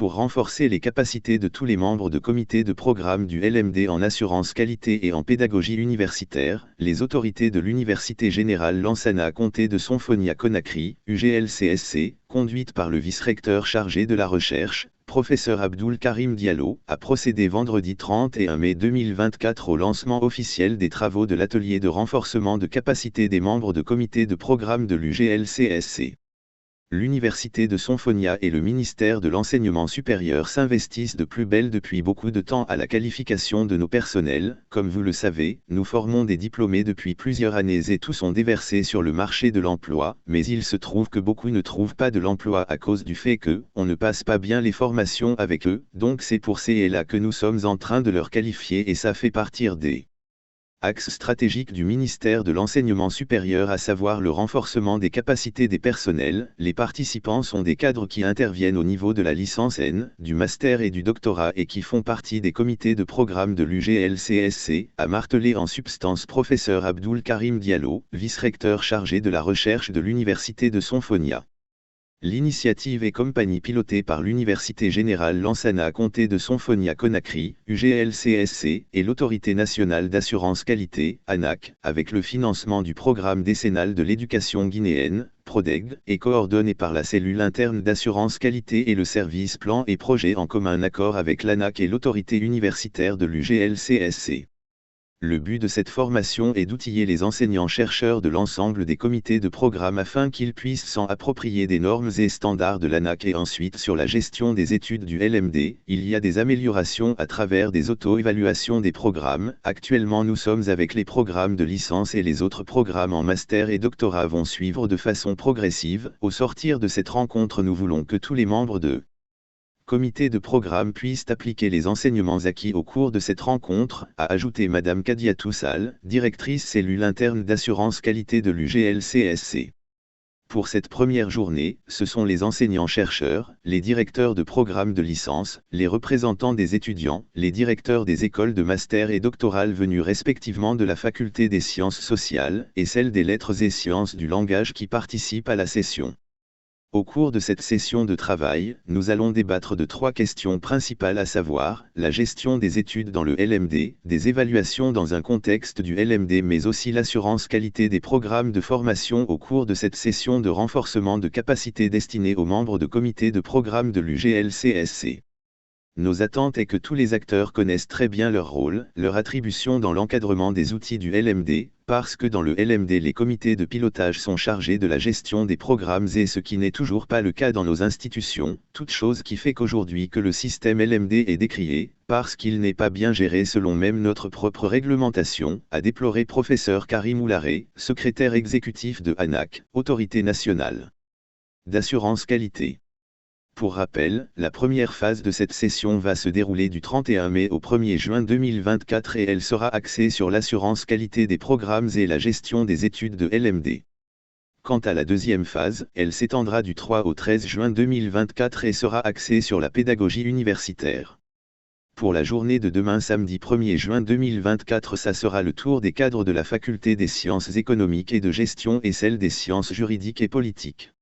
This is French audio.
pour renforcer les capacités de tous les membres de comité de programme du LMD en assurance qualité et en pédagogie universitaire, les autorités de l'Université Générale Lansana à compter de Sonfonia-Conakry, UGLCSC, conduite par le vice-recteur chargé de la recherche, professeur Abdoul Karim Diallo, a procédé vendredi 31 mai 2024 au lancement officiel des travaux de l'atelier de renforcement de capacité des membres de comité de programme de l'UGLCSC. L'Université de Sonfonia et le ministère de l'Enseignement supérieur s'investissent de plus belle depuis beaucoup de temps à la qualification de nos personnels. Comme vous le savez, nous formons des diplômés depuis plusieurs années et tous sont déversés sur le marché de l'emploi, mais il se trouve que beaucoup ne trouvent pas de l'emploi à cause du fait que, on ne passe pas bien les formations avec eux, donc c'est pour ces et là que nous sommes en train de leur qualifier et ça fait partir des axe stratégique du ministère de l'Enseignement supérieur, à savoir le renforcement des capacités des personnels. Les participants sont des cadres qui interviennent au niveau de la licence N, du master et du doctorat et qui font partie des comités de programme de l'UGLCSC, a martelé en substance professeur Abdoul Karim Diallo, vice-recteur chargé de la recherche de l'Université de Sonfonia. L'initiative est compagnie pilotée par l'Université Générale Lansana à compter de Sonfonia-Conakry, UGLCSC, et l'Autorité Nationale d'Assurance Qualité, ANAQ, avec le financement du Programme décennal de l'éducation guinéenne, PRODEG, et coordonnée par la cellule interne d'assurance qualité et le service plan et projet en commun accord avec l'ANAQ et l'autorité universitaire de l'UGLCSC. Le but de cette formation est d'outiller les enseignants-chercheurs de l'ensemble des comités de programme afin qu'ils puissent s'en approprier des normes et standards de l'ANAQ. Et ensuite, sur la gestion des études du LMD, il y a des améliorations à travers des auto-évaluations des programmes. Actuellement, nous sommes avec les programmes de licence et les autres programmes en master et doctorat vont suivre de façon progressive. Au sortir de cette rencontre, nous voulons que tous les membres de comité de programme puissent appliquer les enseignements acquis au cours de cette rencontre, a ajouté Madame Kadiatou Sall, directrice cellule interne d'assurance qualité de l'UGLCSC. Pour cette première journée, ce sont les enseignants-chercheurs, les directeurs de programme de licence, les représentants des étudiants, les directeurs des écoles de master et doctorales venus respectivement de la faculté des sciences sociales et celle des lettres et sciences du langage qui participent à la session. Au cours de cette session de travail, nous allons débattre de 3 questions principales, à savoir, la gestion des études dans le LMD, des évaluations dans un contexte du LMD mais aussi l'assurance qualité des programmes de formation au cours de cette session de renforcement de capacité destinée aux membres de comité de programme de l'UGLCSC. Nos attentes est que tous les acteurs connaissent très bien leur rôle, leur attribution dans l'encadrement des outils du LMD, parce que dans le LMD les comités de pilotage sont chargés de la gestion des programmes et ce qui n'est toujours pas le cas dans nos institutions, toute chose qui fait qu'aujourd'hui que le système LMD est décrié, parce qu'il n'est pas bien géré selon même notre propre réglementation, a déploré professeur Karim Oularé, secrétaire exécutif de ANAQ, Autorité nationale d'assurance qualité. Pour rappel, la première phase de cette session va se dérouler du 31 mai au 1er juin 2024 et elle sera axée sur l'assurance qualité des programmes et la gestion des études de LMD. Quant à la deuxième phase, elle s'étendra du 3 au 13 juin 2024 et sera axée sur la pédagogie universitaire. Pour la journée de demain samedi 1er juin 2024, ça sera le tour des cadres de la faculté des sciences économiques et de gestion et celle des sciences juridiques et politiques.